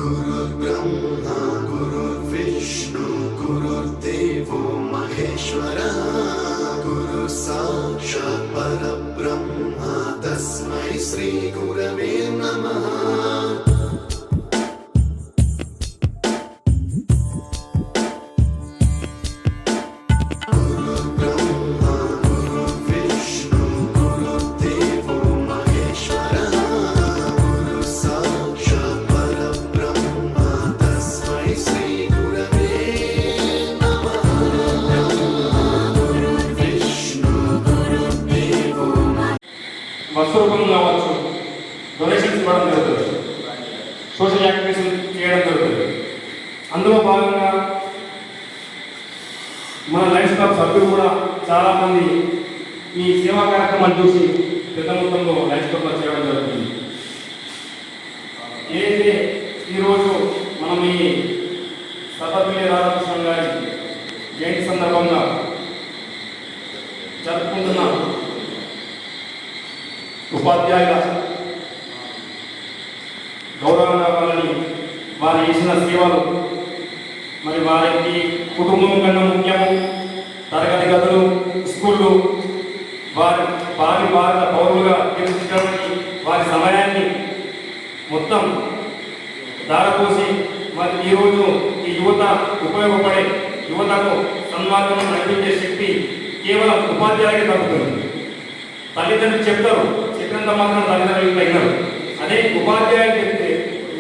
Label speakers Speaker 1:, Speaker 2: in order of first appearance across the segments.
Speaker 1: गुरुर्ब्रह्मा गुरुर्विष्णु गुरुर्देवो महेश्वरः गुरु साक्षात् परब्रह्म तस्मै श्री गुरवे नमः।
Speaker 2: వస్తు రూపంలో కావచ్చు, డొనేషన్స్ ఇవ్వడం జరుగుతుంది, సోషల్ యాక్టివిటీస్ చేయడం జరుగుతుంది. అందులో భాగంగా మన లయన్స్ క్లబ్ సభ్యులు కూడా చాలామంది ఈ సేవా కార్యక్రమాన్ని చూసి పెద్ద మొత్తంలో లయన్స్ క్లబ్లో చేయడం జరుగుతుంది. ఏదైతే ఈరోజు మనం ఈ సర్వపల్లి రాధాకృష్ణ గారి జయంతి సందర్భంగా జరుపుకుంటున్న ఉపాధ్యాయుల గౌరవం కావాలని, వారు చేసిన సేవలు, మరి వారికి కుటుంబం కన్నా ముఖ్యము, తరగతి గదులు, స్కూళ్ళు, వారి భారత పౌరులుగా తీర్చిదిద్దడానికి వారి సమయాన్ని మొత్తం దారపోసి మరి ఈరోజు ఈ యువత ఉపయోగపడే యువతకు సన్మార్గం నడిపించే శక్తి కేవలం ఉపాధ్యాయులకే తగ్గుతుంది. తల్లిదండ్రులు చెప్తారు, చెప్పినంత మాత్రం తల్లిదండ్రులు అయినారు. అదే ఉపాధ్యాయులు చెప్తే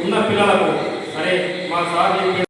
Speaker 2: ఉన్న పిల్లలకు సరే మా సార్ చెప్పి